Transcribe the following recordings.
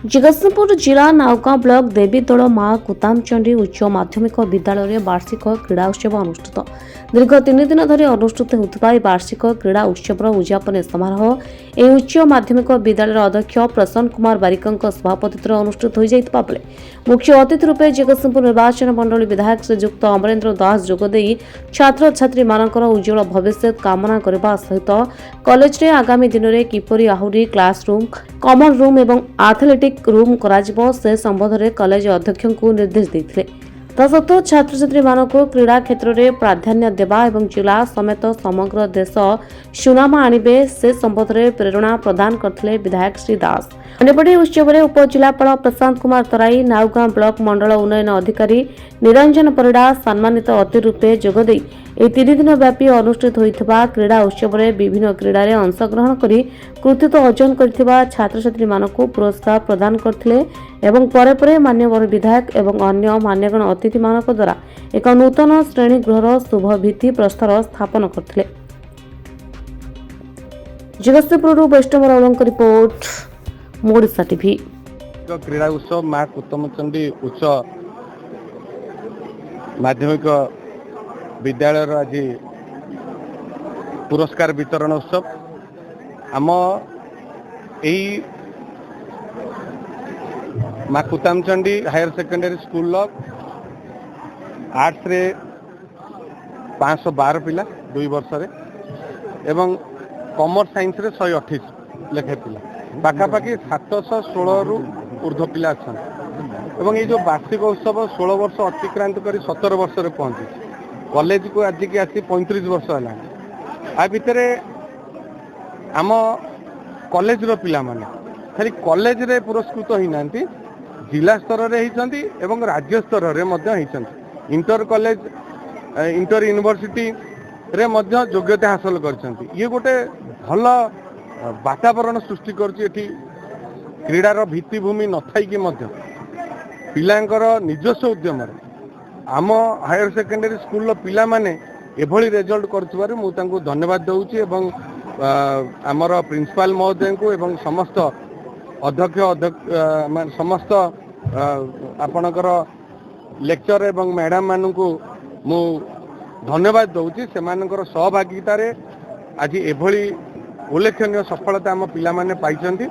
जगतसिंहपुर जिला नावगां ब्लॉक देवीदोल मां कुतामचंडी उच्च माध्यमिक विद्यालय वार्षिक क्रीड़ा उत्सव अनुष्ठित। दीर्घ 3 दिन धरी अनुष्ठित होता वार्षिक क्रीड़ा उत्सव उद्यापन समारोह यह उच्च माध्यमिक विद्यालय अध्यक्ष प्रसन्न कुमार बारिक सभापति अनुष्ठित हो जाता बेले मुख्य अतिथि रूपे जगतसिंहपुर निर्वाचन मंडली विधायक श्रीजुक्त अमरेन्द्र दास जोगदे छात्र छात्री मानकर उज्जवल भविष्य कामना करने सहित कॉलेज रे आगामी दिन में किपरि आहुरी क्लासरूम कमन रूम एवं एथलेटिक रूम कराजिबो से संबंध में कॉलेज अध्यक्ष को निर्देश देते। तत्सत्व छात्र छात्री मानक क्रीड़ा क्षेत्र में प्राधान्य देवा एवं जिला समेत समग्र देश सुनामा आणिबे से संबंध में प्रेरणा प्रदान करथिले विधायक श्री दास। अन्यपटे उत्सव में उपजिलापाल प्रशांत कुमार तराई नावगां ब्लॉक मंडल उन्नयन अधिकारी निरंजन परिडा सम्मानित अतिथि रूपे जोगदे 3 दिन व्यापी अनुष्ठित होइथिबा क्रीड़ा उत्सव में विभिन्न क्रीड़ा रे अंशग्रहण करी कृतित्व अर्जन करथिबा छात्र छात्री मानक पुरस्कार प्रदान करथिले एवं परे परे मान्यवर विधायक एवं अन्य मान्यगण अतिथि मानक द्वारा एक नूतन श्रेणी गृहर शुभ भित्ति प्रस्तर स्थापन करथिले। जगतसिंहपुर वैष्णव राउलଙ୍କ रिपोर्ट मोडिसा टीवी। क्रीड़ा उत्सव मां कुतमचंडी उच्च माध्यमिक विद्यालय आज पुरस्कार वितरण उत्सव आम यही मां कुतमचंडी हायर सेकेंडरी स्कूल आर्ट्स रे 512 पिला 2 वर्ष रे एवं कॉमर्स साइंस रे 128 लेखे पिला पाखापाखि 716 रु ऊर्ध्व पिला अच्छा एवं ये जो वार्षिक उत्सव 16 वर्ष अतिक्रांत कर 17 वर्ष रे पहुंची कॉलेज को आज की आसी 35 वर्ष है आ भितर आम कॉलेज रो पिला माने खाली कॉलेज रे पुरस्कृत ही नांती जिला स्तर रे हिचंती एवं राज्य स्तर रे मध्य हिचंती इंटर कॉलेज इंटर यूनिवर्सिटी रे मध्य योग्यता हासिल करछंती ये गोटे भल वातावरण सृष्टि करछि एठी क्रीडार भित्तिभूमि न थाई कि मध्य पिलांकर निजस्व उद्यम आम हायर सेकेंडरी स्कूल पिला माने एभली रिजल्ट करथिबार मु तांको धन्यवाद दउछि एवं आमर प्रिंसिपल महोदय को एवं समस्त अध्यक्ष समस्त आपणकर लेक्चर एवं मैडम मानू को मु धन्यवाद दउछि सेमानकर सहभागिता रे आज एभली उल्लेखनीय सफलता आम पिला माने पाइछंती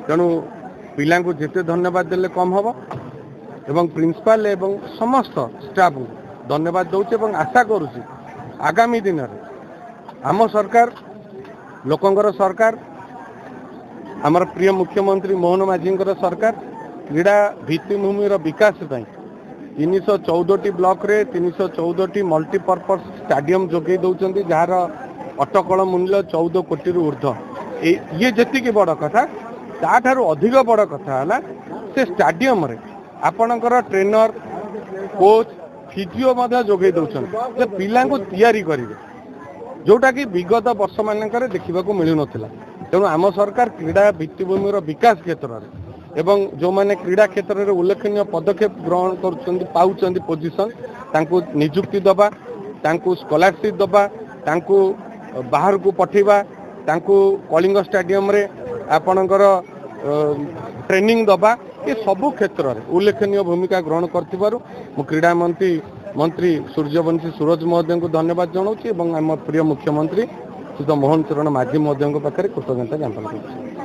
तेणु पिला को जेते धन्यवाद देले कम हबो एवं प्रिंसिपल एवं समस्त स्टाफ को धन्यवाद दउछि एवं आशा करूछि आगामी दिन रे आम सरकार लोकंगर सरकार आमर प्रिय मुख्यमंत्री मोहन माझींकर सरकार क्रीड़ा भित्तिभूमि विकास पई 314 ब्लॉक रे 314 मल्टीपर्पज स्टाडियम जोगे दउचंती जार अटकल मूल्य 14 कोटी रु ऊर्ध्व ये जेतिकी बड़ कथा ताठारु अधिक बड़ कथा है से स्टाडियम रे आपणकर ट्रेनर कोच फिजिओ जोगे दउछन जे पिला को तैयारी करिवे जोटा कि विगत वर्ष मानकर देखा मिलू नाला तेणु आम सरकार क्रीड़ा भित्तिभूमि विकास क्षेत्र में एवं जो माने क्रीड़ा क्षेत्र में उल्लेखनीय पदक्षेप ग्रहण कर पोजिशन तांको नियुक्ति दबा तांको स्कॉलरशिप दबा तांको बाहर को पठेबा तांको कलिंग स्टेडियम रे आपणकर ट्रेनिंग दबा ये सबु क्षेत्र में उल्लेखनीय भूमिका ग्रहण कर क्रीड़ा मंत्री सूर्यवंशी सूरज महोदय को धन्यवाद जनाऊँ एवं आम प्रिय मुख्यमंत्री श्री मोहन चरण माझी महोदय पाखे कृतज्ञता ज्ञापन कर।